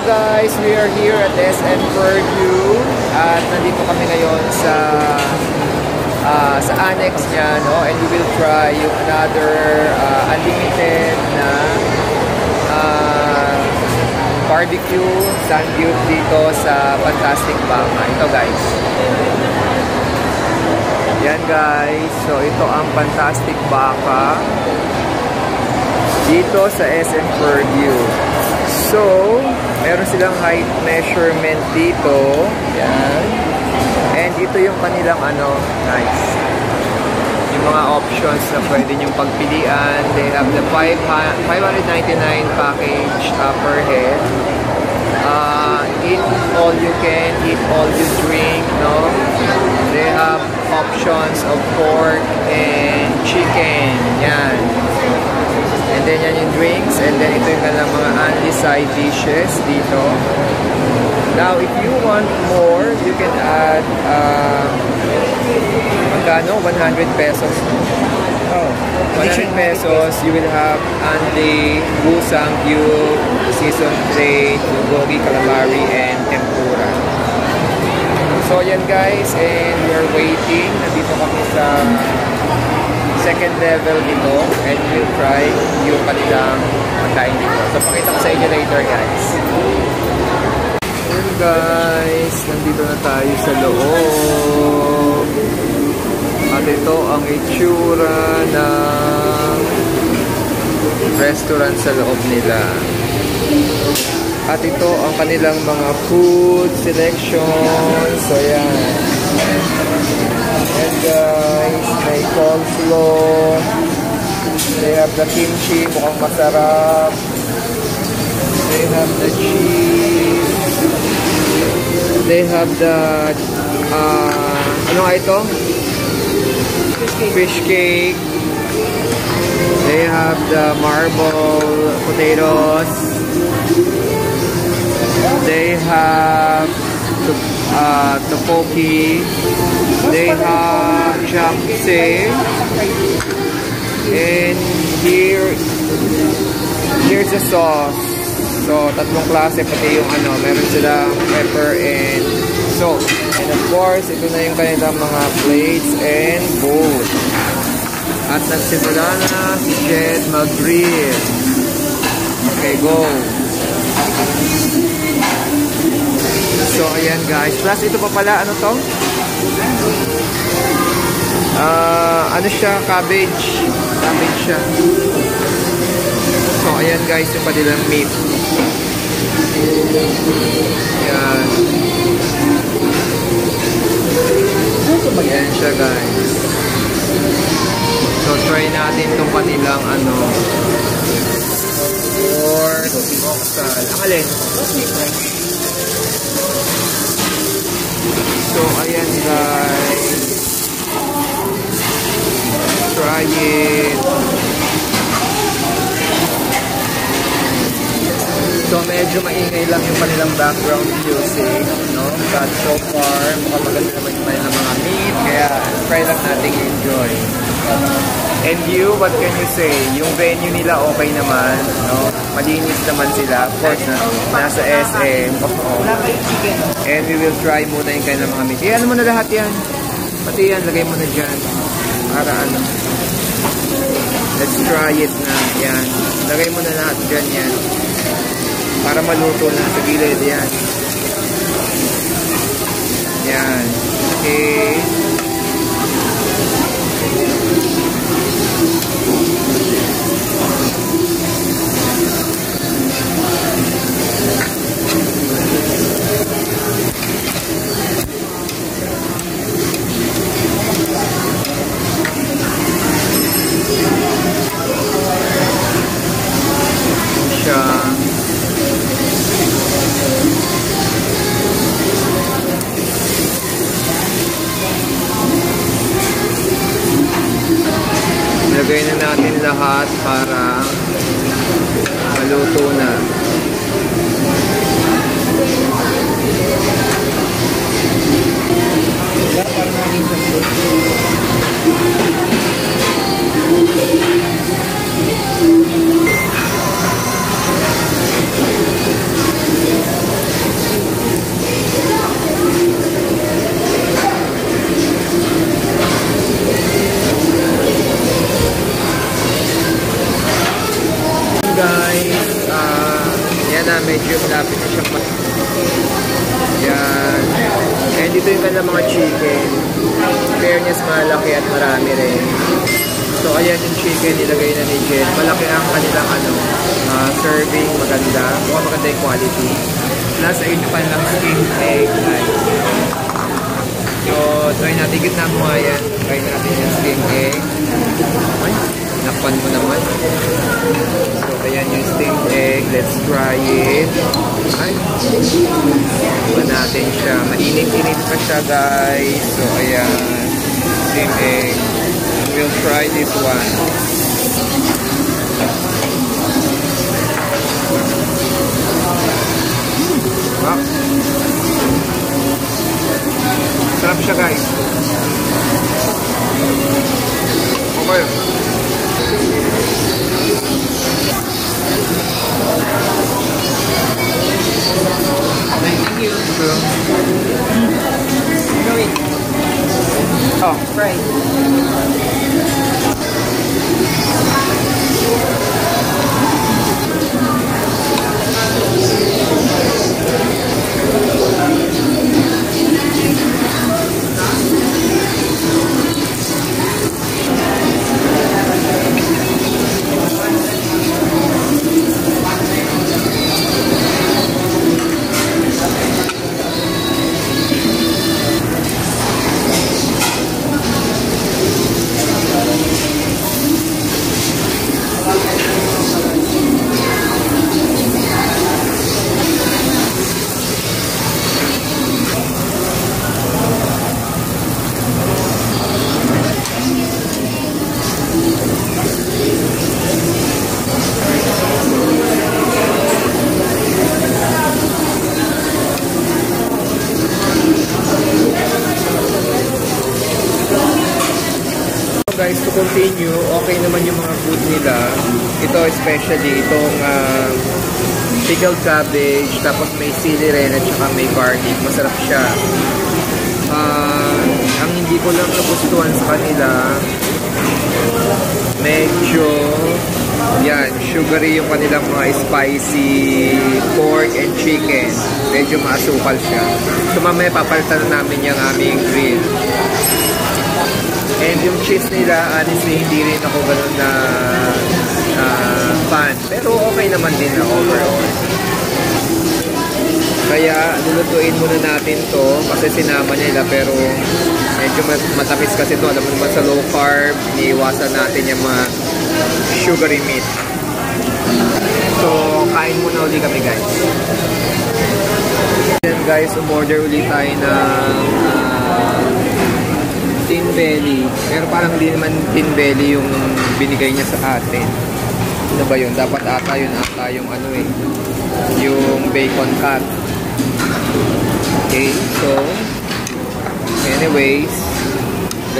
guys, we are here at SM Purdue at nandito kami ngayon sa annex niya, no? And we will try yung another unlimited na barbecue sandwich dito sa Fantastic Baka. Ito guys. Yan guys, so ito ang Fantastic Baka dito sa SM Purdue. So, meron silang height measurement dito. Yan. And ito yung kanilang nice. Yung mga options na pwede nyong pagpilian. They have the 599 package per head. Eat all you can, eat all you drink, no? They have options of pork and chicken. Yan. And then yan yung drinks. And then ito yung kanilang mga only side dishes dito. Now, if you want more, you can add magkano? 100 pesos. Oh, 100 pesos, you will have only Busang Cube, seasoned plate, bulgogi, calamari, and tempura. So yan guys, and we're waiting. Nandito kami sa second level dito, and we'll try yung kanilang pagkain dito. So pakita ko sa inyo later guys. Ayan guys, nandito na tayo sa loob. At ito ang itsura ng restaurant sa loob nila. At ito ang kanilang mga food selection. So yan. And guys, may coleslaw. They have the kimchi, mukhang masarap. They have the cheese. They have the ano nga ito? Fish cake. They have the marble potatoes. They have tteokbokki. They have japchae. And here's the sauce. So, tatlong klase, pati yung meron silang pepper and salt. And of course, ito na yung kanilang mga plates and bowls. At nagsimula na si Jed mag-grill. Okay, go! So, ayan guys. Plus, ito pa pala, ano to? Ano siya? Cabbage. Cabbage siya. So, ayan guys, yung panilang meat. Ayan. Ayan siya guys. So, try natin itong kanilang pork moksal. Ang alin? So, ayan guys. Try it. So, medyo maingay lang yung kanilang background music, no? But so far, mukhang maganda naman yung kanilang mga meat, kaya try lang natin enjoy. And you, what can you say? Yung venue nila okay naman, no? Malinis naman sila. Of course, nasa SM. And we will try muna yung kanilang mga meat. Ano mo na lahat yan? Pati yan, lagay mo na dyan. Para let's try it na. Yan. Lagay mo na lahat dyan yan. Para maluto na sa gilid. Yan. Yan. Okay. ito yung kanilang mga chicken. Fairness, malaki at marami rin. So, ayan yung chicken, nilagay na ni Jen. Malaki ang kanilang serving, maganda. Mukhang maganda yung quality. Plus, ayun yung kanilang steamed egg. Nice. So, try natin. Gitna mo nga yan. Try natin yung steamed egg. Ay, nakpan mo naman. So, ayan yung steamed egg. Let's try it. Ay, iba natin siya. Mainit-init pa siya, guys. So, ayan. Steamed egg. We'll try this one. Wow. Sarap siya, guys. Okay. Thank you. Oh, right. Guys, to continue, okay naman yung mga food nila. Ito especially itong pickled cabbage, tapos may sili rin at saka may garlic. Masarap siya. Ang hindi ko lang nagustuhan sa kanila, medyo yan, sugary yung kanilang mga spicy pork and chicken. Medyo maasukal siya. So mamaya papalitan na namin yung aming grill. And yung cheese nila, honestly, hindi rin ako ganun na fan. Pero okay naman din na overall. Kaya, lulutuin muna natin to kasi sinama nila. Pero, medyo matamis kasi to. Alam mo naman sa low carb, iiwasan natin yung mga sugary meat. So, kain muna ulit kami, guys. Then, guys, umorder ulit tayo ng tin belly. Pero parang hindi naman tin belly yung binigay niya sa atin. Ano ba yun? Dapat ata yun ata yung ano eh. Yung bacon cut. Okay, so anyways,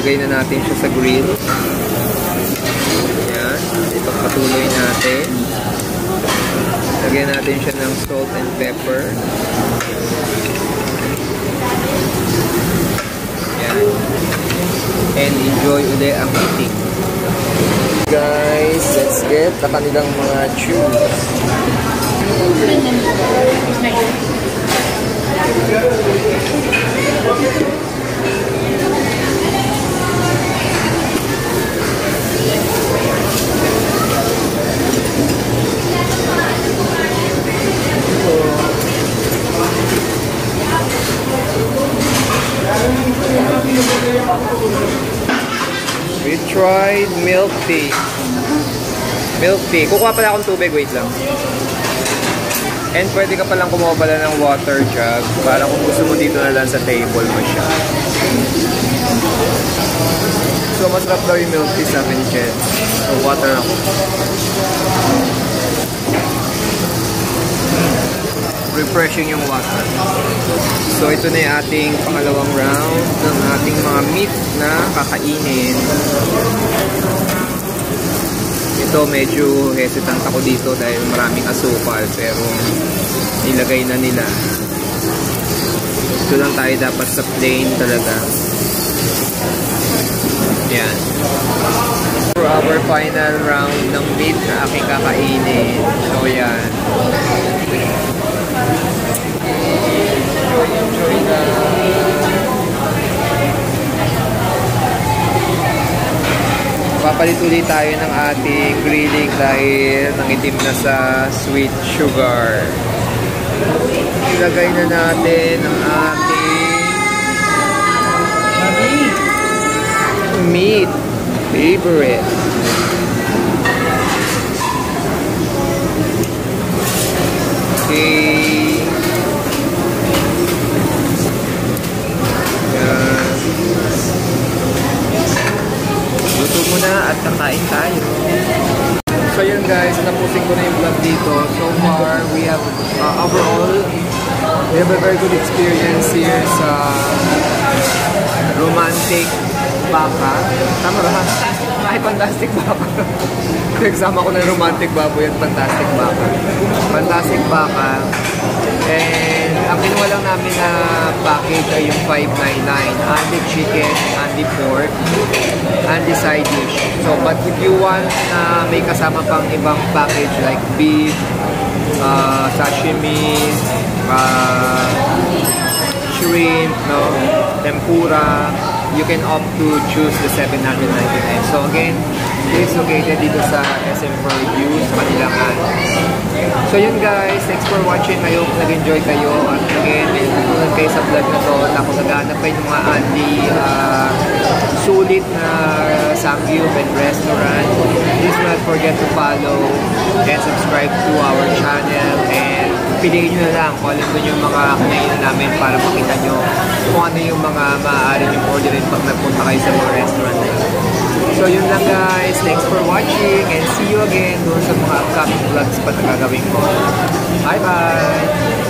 lagay na natin siya sa grill. Ayan. Ipagpatuloy natin. Lagyan natin siya ng salt and pepper. Ayan. And enjoy ulit ang eating. Guys, let's get the kanilang mga chews. We tried milk tea. Milk tea. Kukuha pala akong tubig. Wait lang. And pwede ka palang kumuha pala ng water jug para kung gusto mo dito na lang sa table mo siya. So, masarap daw yung milk tea sa akin, Jen. So, water ako. Refreshing yung water. So, ito na yung ating pangalawang round ng ating mga meat na kakainin. Ito, medyo hesitant ako dito dahil maraming asukal, pero nilagay na nila. Ito lang tayo dapat sa plain talaga. Yan. For our final round ng meat na aking kakainin. So, yan. Enjoy na. Magpapalit ulit tayo ng ating grilling dahil nangitim na sa sweet sugar. Ilagay na natin ang ating meat favorite. Okay. Yan. Luto muna at kakain tayo. So yun guys, napusin ko na yung vlog dito. So far, we have overall, we have a very good experience here sa Romantic Baka. Tama ba? Ay, Fantastic Baka. Nagsama ko ng Romantic Baboy at Fantastic Baka. Fantastic Baka. And ang kinuha lang namin na package ay yung 599. Only chicken, only pork, only side dish. So, but if you want na may kasama pang ibang package like beef, sashimi, shrimp, no, tempura, you can opt to choose the 799. So again, this is located dito sa SM Purview sa Kanilangan. So yun guys, thanks for watching. I hope nag-enjoy kayo. At again, may natutunan kayo sa vlog na to na kung naghahanap kayo ng mga sulit na Samgyup and restaurant, please do not forget to follow and subscribe to our channel, and piliin nyo na lang kung alam nyo yung mga kinainan namin para makita nyo kung ano yung mga maaari nyo orderin pag nagpunta kayo sa mga restaurant na yun. So yun lang guys, thanks for watching and see you again doon sa mga upcoming vlogs pa na gagawin ko. Bye bye!